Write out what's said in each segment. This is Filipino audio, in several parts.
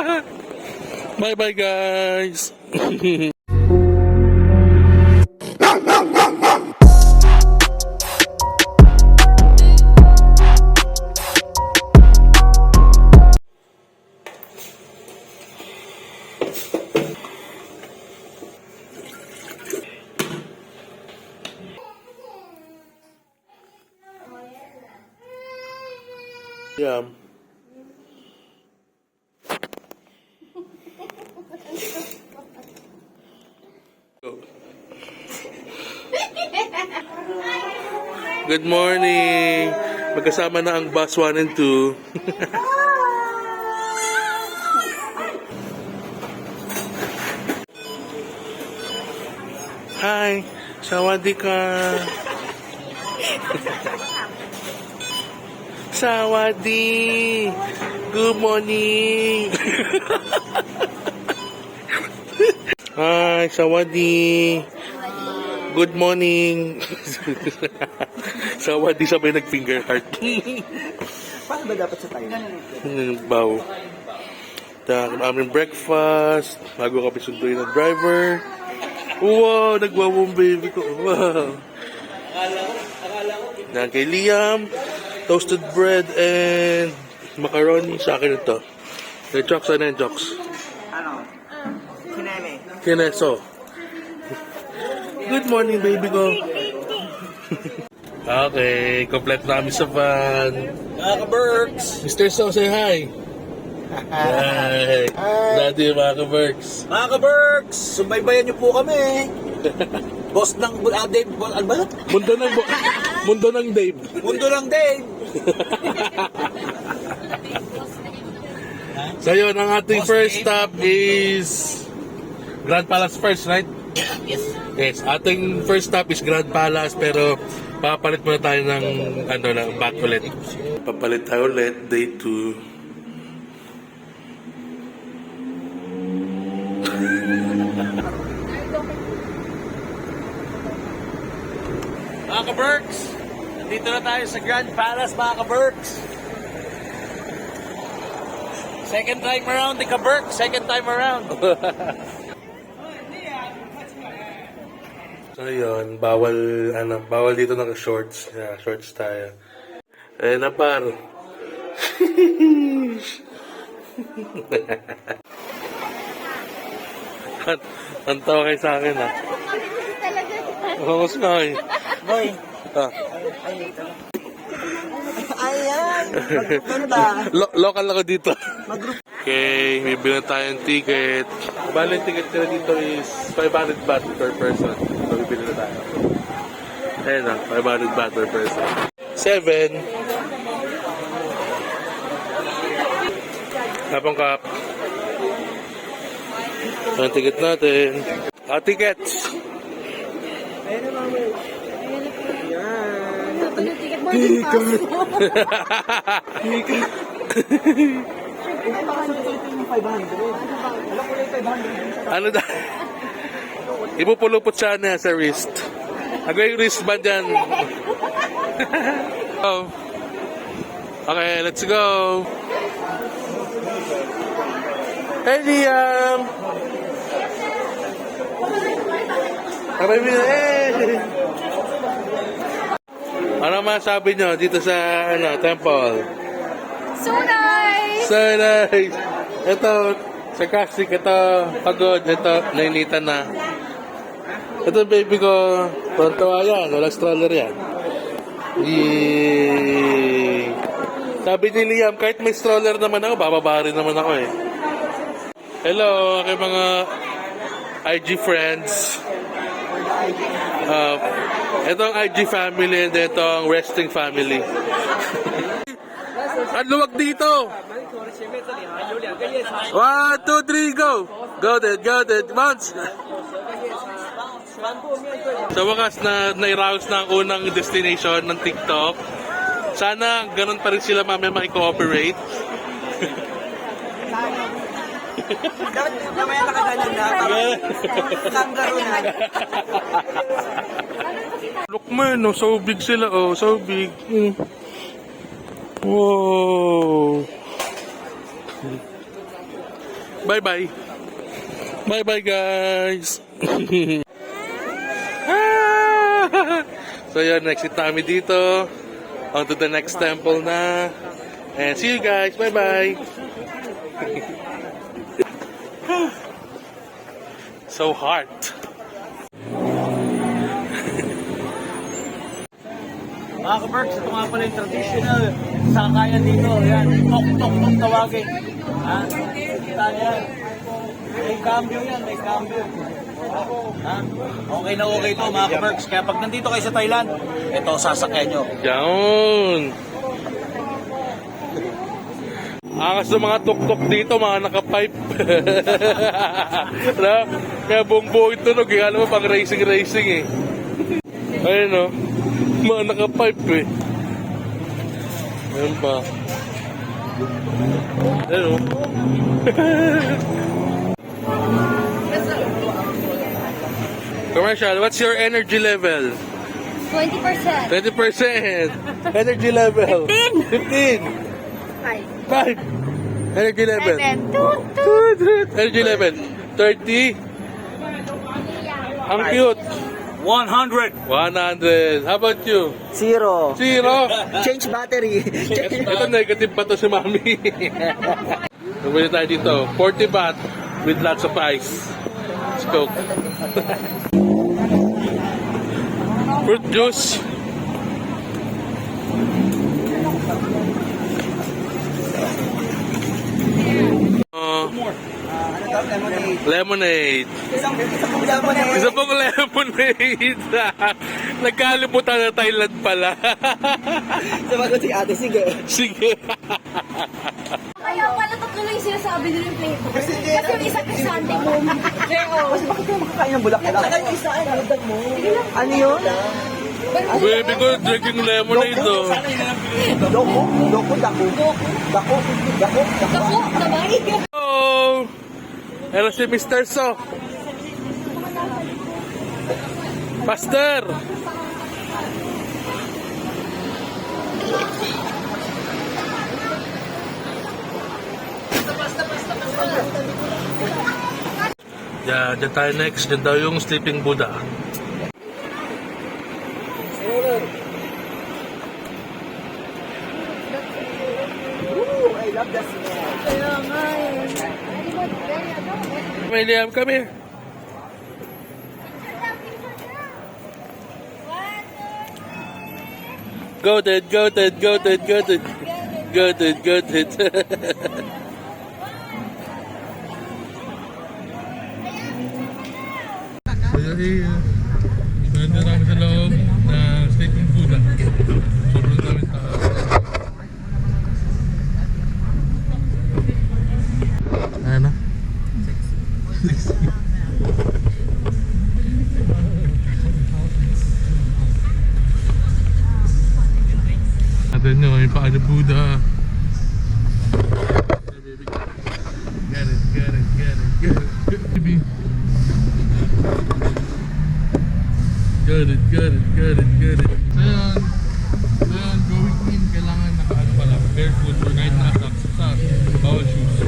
Bye-bye, guys. Yum. Good morning! Magkasama na ang bus 1 and 2. Hi! Sawadika! Sawadi! Good morning! Hi! Sawadi! Good morning! Sawadi sabay nag-finger heart. Paano ba dapat sa tayo? Baw. Aming breakfast. Bago kami sunduin ng driver. Wow! Nagwawong baby ko. Wow! Yan kay Liam. Toasted bread and macaroni. Sa akin ito. Kay Chocs, ano yung Chocs? Ano? Kineme. Kineso. Good morning, baby ko. Okay, complete na kami sa van. Mga ka-Berks! Mr. So, say hi. Hi. Daddy, mga ka-Berks. Mga ka-Berks! Subaybayan niyo po kami. Boss ng Dave. Ano ba? Mundo ng Dave. Mundo ng Dave. So yun, ang ating first stop is Grand Palace first, right? Yes, ating first stop is Grand Palace, pero papalit muna tayo ng bat ulit. Papalit tayo ulit, day 2. Mga ka-Berks! Nandito na tayo sa Grand Palace, mga ka-Berks. Second time around, di ka-Berks. Second time around. So yun, bawal dito ng shorts. Yeah, shorts tayo. Eh na par. Ang tawa kayo sa akin, ha? Oo, sky. Boy. Ah. Ayan. Ano ba? Local ako dito. Okay, may bilang tayong ticket. Bali, yung ticket nila dito is 500 baht per person. So, bibili na tayo. Ayan na, 500 baht per person. 7. Kapang kap. Ang ticket natin. Tickets! Ayan na, mami. Ayan. Ano da? Ipupulupot siya na sa wrist. Ako yung wristband dyan. Oh. Okay, let's go. Hey, Liam! Hey! Ano masabi nyo dito sa temple? So nice! So nice! Ito, sarcastic. Ito, pagod. Ito, nainitan na. Ito, baby ko. Tontawa yan. Walang stroller yan. Yay! Sabi ni Liam, kahit may stroller naman ako, bababa rin naman ako eh. Hello, kay mga IG friends. Ito ang IG family and ito ang resting family. Ang luwag dito! 1, 2, 3, go! Go dead, bounce! Sa wakas na nairaos na ang unang destination ng TikTok. Sana ganun pa rin sila mamaya makikooperate. Dapat namaya nakagalan na. Kangaroo na. Look man, no, so big sila, oh, so big. Wow. Bye-bye. Bye-bye, guys. So yun, exit na kami dito. On to the next temple na. And see you guys. Bye-bye. So hard. Mga ka-Berks, ito nga pala yung traditional sakayan dito. Yan, tok-tok-tok tawagin. Ha? Kita niya. May cambio yan, may cambio. Ha? Okay na okay to mga ka-Berks. Kaya pag nandito kayo sa Thailand, ito sasakyan nyo. Yan. Angas ng mga tuk-tuk dito, mga naka-pipe. Diba? Kaya buong-buong tunog, eh. Alam mo, pang racing-racing eh. Ayun o. Mga naka-pipe eh. Ayun pa. Ayun o. Commercial, what's your energy level? 20%. 20%. Energy level. 15. 5. Energy level. 7. Toot, toot. Energy level. 30. Ang cute. 100! 100. How about you? 0. 0. Change battery. Ito negative pa to si Mami. Bumili tayo dito. 40 baht with lots of ice. Coke. Fruit juice. Lemonade. Isa pong lemonade. Nagkalimutan na Thailand pala. Sumagot si ate, sige. Sige. Kaya pala tatlo lang yung sinasabi nila yung flavor. Kasi yung isa krisante mo. Mas bakit ka makakain ng bulak? Ano yung isa ay nalagdag mo? Ano yun? Baby ko, drinking lemonade oh. Doko? Doko, dako. Dako, dako, dako. Ako, sabay. Oh! Pero si Mr. So. Pastor! Diyan tayo next. Diyan daw yung Sleeping Buddha. Ooh, I love that smell. Kaya nga eh. May Liam, come here. Goated, goated, goated, goated. Goated, goated. Kaya meron na namin sa loob na Sleeping Buddha. Sobrang daming tao. Ano? Natin nyo, yung paano Buddha. Get it, get it, get it, get it. Baby. Get it, get it, get it, get it. So yun, going in, kailangan naka-ano pala, barefoot or kahit naka-socks sa bawal shoes.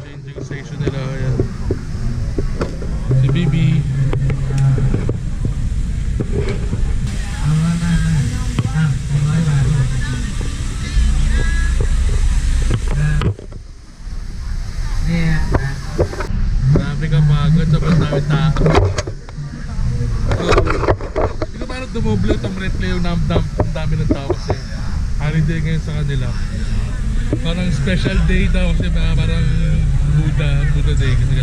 Changing station nila, ayan. Si Bibi. Grabe ka pagod, sobrang dami tao. Hindi ko parang dumoble itong replay yung ang dami ng tao kasi holiday ngayon sa kanila. Parang special day daw kasi parang Buddha day kasi.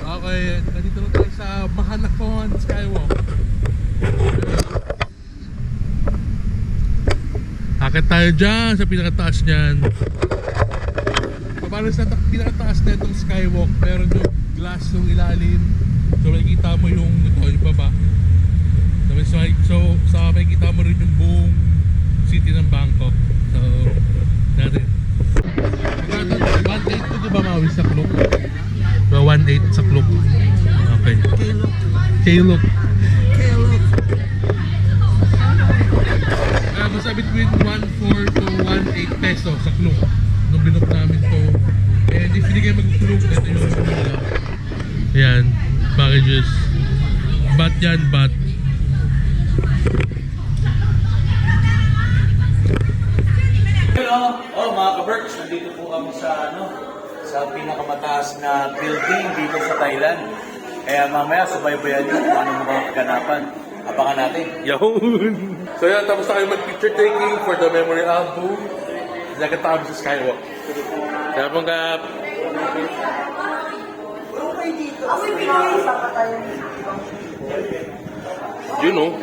Okay, nandito na tayo sa Mahanakon Skywalk. Akit tayo dyan sa pinakataas niyan. Paano sa pinakataas na itong skywalk, meron yung glass yung ilalim. So makikita mo yung baba. So makikita mo rin yung buong city ng Bangkok. So, natin. 1.8 to di ba mawis sa clock? So 1.8 sa clock. Okay. K-look. Basta between between 1.4 to 1.8 peso sa klong. Nung binok namin to. And if hindi kayo mag-klong, ito yung nila. Ayan, packages. Bat yan, bat. Mga ka-Berks, nandito po kami sa pinakamataas na building dito sa Thailand. Kaya mamaya subaybayan nyo kung ano mga kaganapan. Abangan natin. Yahoo! So yan, tapos na kayo mag-picture taking for the memory album. Lagyan tayo sa skywalk. Kaya mga... You know.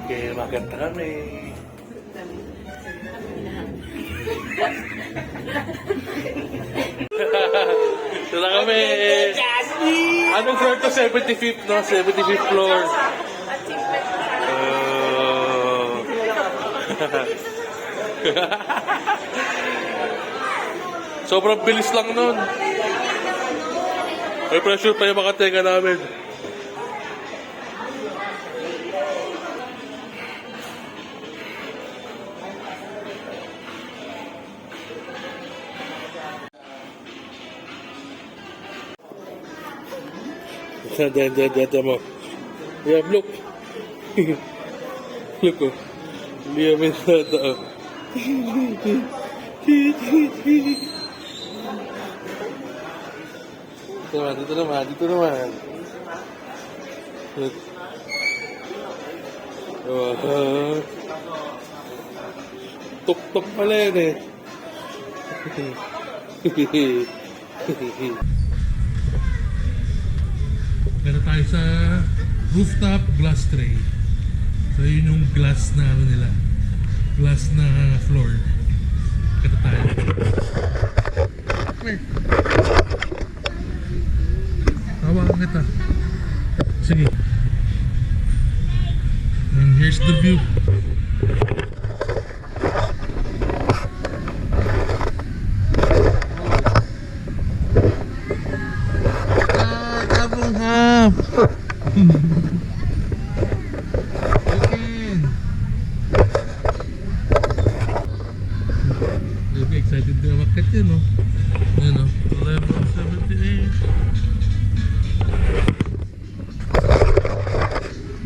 Okay, maganda kami. Ito na kami. Anong floor to? 75th, no? 75th floor. Sobrang bilis lang nun. May pressure pa yung mga tenga namin. Dada mo. Yeah, look. Look, oh. Liam is dada, oh. Dito naman. Tuk-tuk pala yan eh. Pero tayo sa rooftop glass tray. So yun yung glass na ano nila. Glass na floor. Kata tayo. Come here. Hawakan kita. Sige. And here's the view. Tabong hap. Okay, excited na makit yun, no? Ayan, no? Level 78.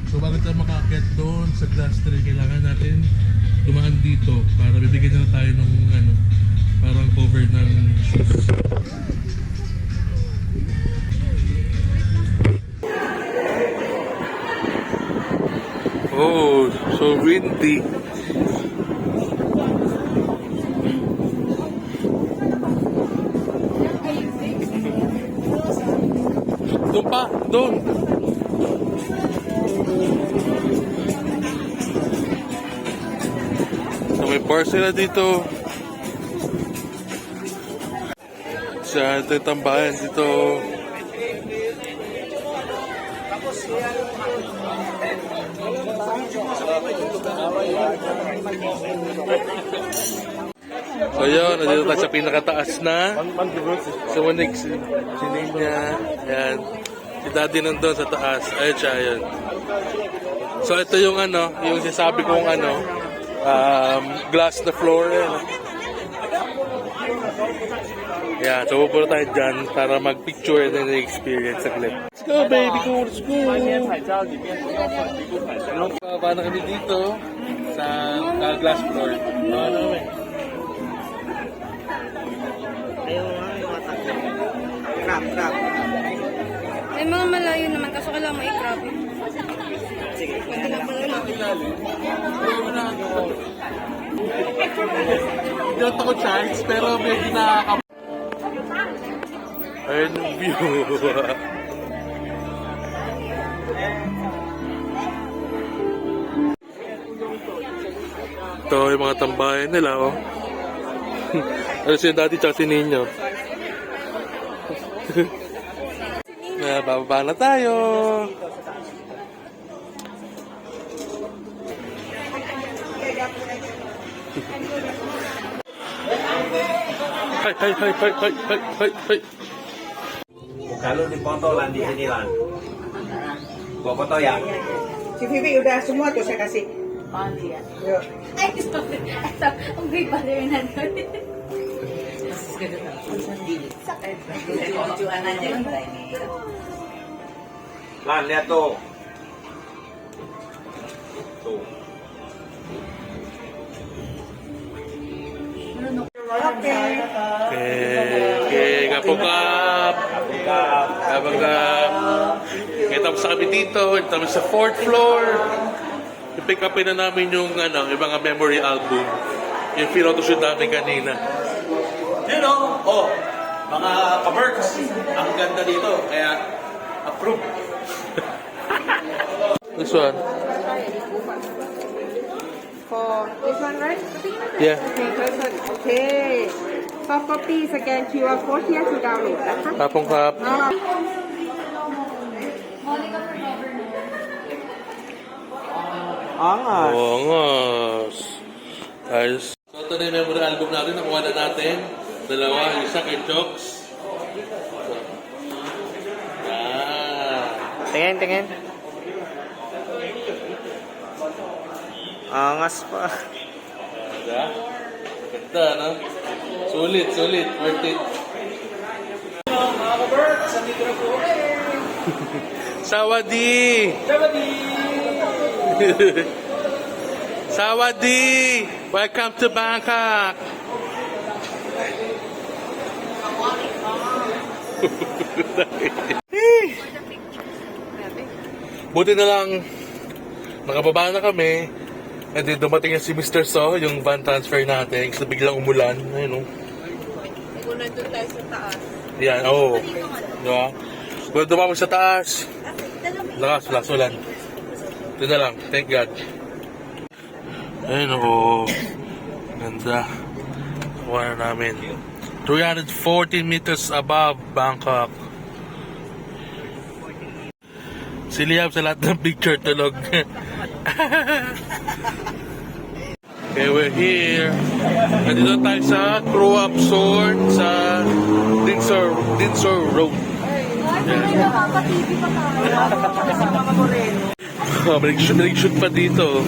So bago tayo makakit doon sa glass tray, kailangan natin dumaan dito para bibigyan na tayo ng ano, parang cover ng shoes. Oh, so windy. Doon pa, doon. So may bar sila dito. Sa ito yung tambayan dito. So yun, nandito tayo sa pinakataas na. So manig si Ninya. Ayan. Si Daddy nandun sa taas. Ayun siya, ayun. So ito yung ano, yung sinasabi kong ano, glass na floor. Ayan. Yeah, so pupunta tayo dyan para mag-picture and then experience sa clip. Let's go, baby! Go, let's go! Baba na kami dito sa glass floor. Ano naman? Crap. May mga malayo naman, kaso kailangan mo i-crop. Sige. Hindi ako ko chance, pero medyo nakaka... Ayun yung view. Ito yung mga tambayan nila, oh. Ano si Daddy tsaka si Ninyo. Bababa na tayo. Hai, hai, hai, hai, hai, hai, hai, hai. Kalau dipotolan di sini lan. Gua foto ya. Si Vivi udah semua tuh saya kasih. Yuk. Ay, sorry. Ito, ang great brother na doon. Lan lihat tuh. Tuh. Okay, kapugap. Kapugap. Kita sa kami dito, kita sa 4th floor. I-pick upin na namin yung mga memory album. Yung pinotoshoot namin kanina. You know, mga kaberks, ang ganda dito. Kaya, approve. This one. For this one, right? Yeah. Okay, person. Okay. Soft copy, scan QR code here to download.นะคะ Kapong kap. Angas. Bongos. Ayos. So, ito na yung memory album natin. Nakuha na natin. Dalawa. Isa kay Chokes. So, yan. Tingin. Angas pa. Ganda. Ganda, no? Sulit. Worth it. Mga kaberks, andito na po. Sawadi! Sawadi! Welcome to Bangkok! Buti na lang nakababa na kami. And then dumating na si Mr. So, yung van transfer natin. Kasi biglang umulan. Ayun, oh. Kung nandun tayo sa taas. Yan, oo. Diba? Kung dumapos sa taas, lakas, ulan. Ito na lang, thank God. Ayun, oo. Ganda. Kuha na namin. 340 meters above Bangkok. Si Liam sa lahat ng picture tulog. Okay, we're here. Nandito tayo sa Crow Absorn sa Dinsor Road. Ay, may nakaka-TV pa tayo. Shoot pa dito.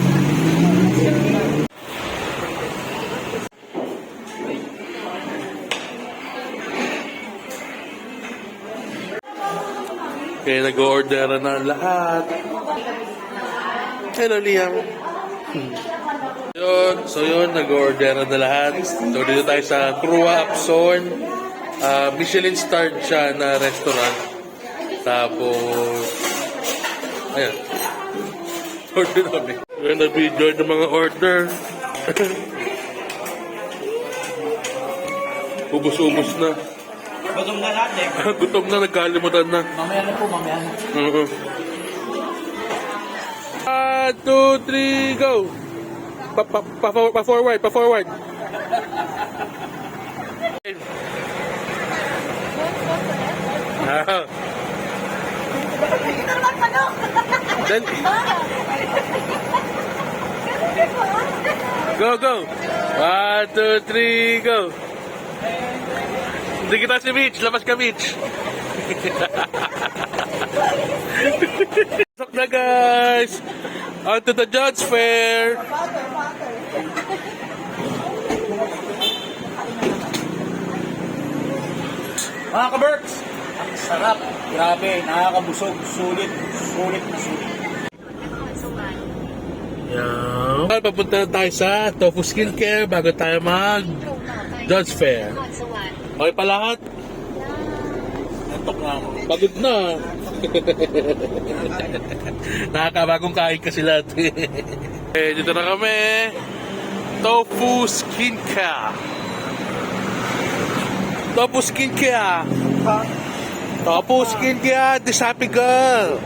Okay, nag-order na lahat. Hello, Liam. Yun, nag-order na lahat. So, dito tayo sa Crua Absorn. Michelin starred siya na restaurant. Tapos, ayan. Order namin. Yun, nag-video ng mga order. Ubus-ubus na. Gutom na lahat eh. Gutom na, nagkalimutan na. Mamaya na. 1, 2, 3, go! Pa-forward. Then, go! 1, 2, 3, go! Hindi kita si Mitch. Labas ka, Mitch. Pasok na, guys. On to the Judge Fair. Mga kaberks, ang sarap. Grabe, nakakabusog. Sulit. Yan. Papunta na tayo sa Tofu Skincare bago tayo mag Judge Fair. Okay pa lahat? Antok na ako. Pagod na. Nakakabagong kain kasi lahat. Dito na kami. Tofu Skincare. Tofu Skincare. Tofu Skincare, this happy girl.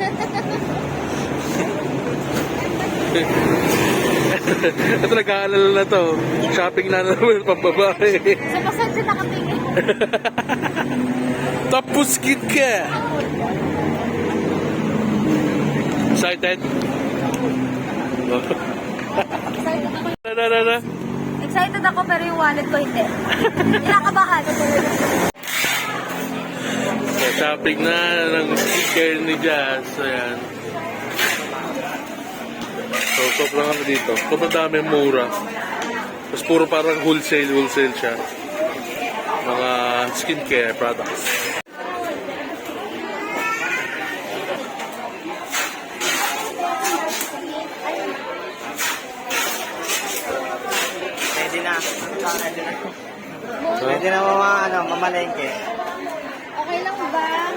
Ito nag-aalala na to. Shopping na naman pambabae. Sa pasal siya nakatingin. Tofu Skincare. Excited? Excited ako. Na. Excited ako pero yung wallet ko hindi. Kinakabahan. So, shopping na ng skincare ni Jazz. Ayan. So, sobrang ano dito. Sobrang dami, mura. Tapos puro parang wholesale siya. Mga skincare products. Pwede na. Pwede na mamalengke. Okay lang ba?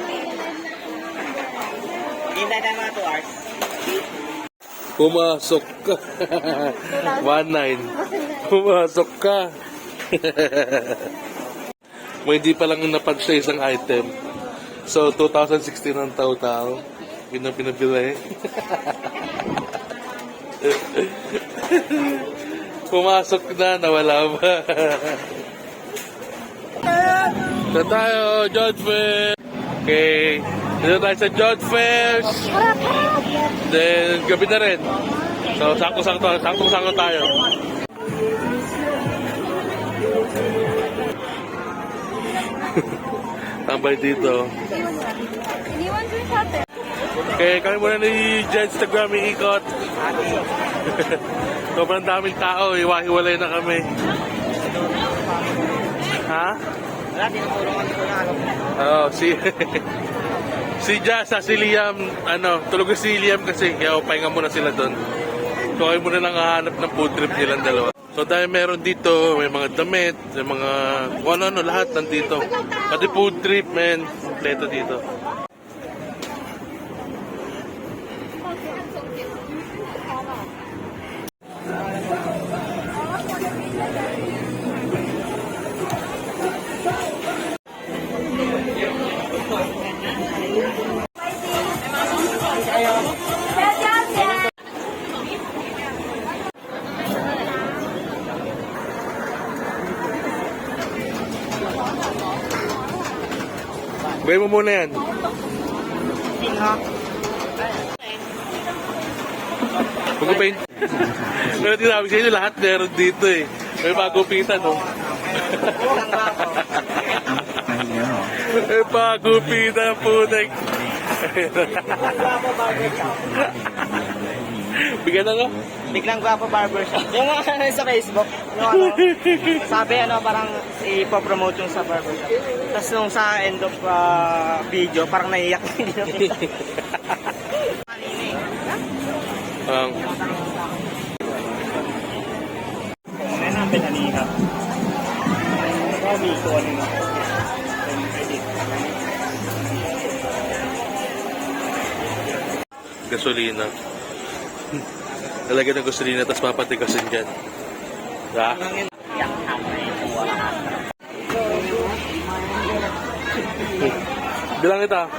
Hintay tayo mga 2 hours. Pumasok ka. 1-9. Pumasok ka. May hindi pa lang napunch sa isang item. So, 2016 ang total. Yun ang pinabili. Pumasok na, nawala ba? Ito tayo, John Fair. Okay. Dito tayo sa John Fair. Then, gabi na rin. So, sakto tayo. Tambay dito. Iniwan ko yung shopper. Okay, kami muna ni Jen Instagram iikot. Sobrang daming tao, iwahiwalay na kami. Ha? Wala, tinutulungan ko na Si Jazz, si Liam, tulog si Liam kasi, kaya pahinga muna sila doon. So, kayo muna lang hahanap ng food trip nilang dalawa. So, dahil meron dito, may mga damit, may mga, ano, lahat nandito. Pati food trip, men, kompleto dito. Gawin mo muna yan. Huwag paint. Pero tinabi sa inyo, lahat meron dito eh. May pagupitan, no? May pagupitan po, Nek. Bigyan na, no? Biglang Gwapo Barbershop. Yung sa Facebook, yung sabi parang ipopromote yung sa barbershop. Tapos nung sa end of video, parang naiyak hindi na kita. May namin naniha. Kami ko ano na. Gasolina. Lalagyan ng gasolina, tapos papatikasin dyan. Ha? Bilang kita.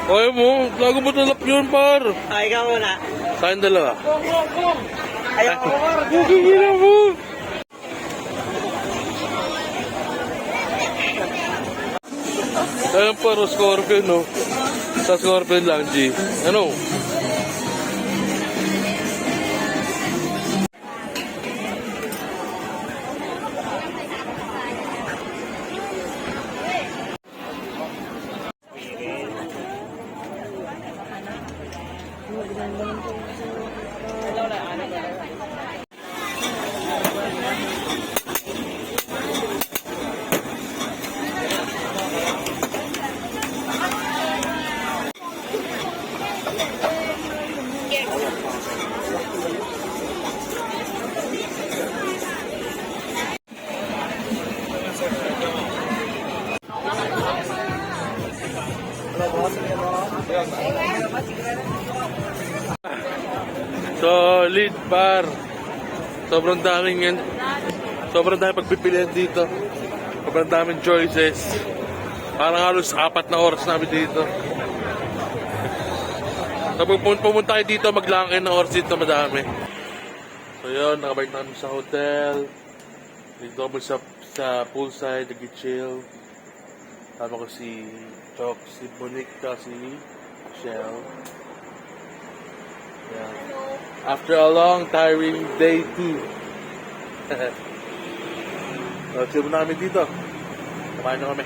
Kaya mo, lago mo talap yun, par. Ay, ikaw muna. Sa akin dalawa. Ayaw ko, Gugigila mo. Ayun paro, Scorpion, no? Sa Scorpion lang, G. Ano? Solid, par. Sobrang daming yan. Sobrang daming pagpipilian dito. Sobrang daming choices. Parang halos 4 na oras namin dito. So, pumunta kayo dito, maglaan kayo ng oras dito, madami. So yun, nakabalik namin sa hotel. Dito kami sa poolside, nag-chill. Tama ko si Chok, si Monica, si Michelle. Yeah. After a long, tiring day 2. Chill muna kami dito. Kumain na kami.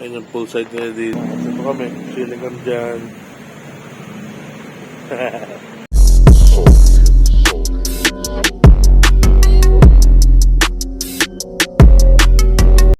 Ayun yung poolside nila dito. Dito kami. Chilling kami dyan.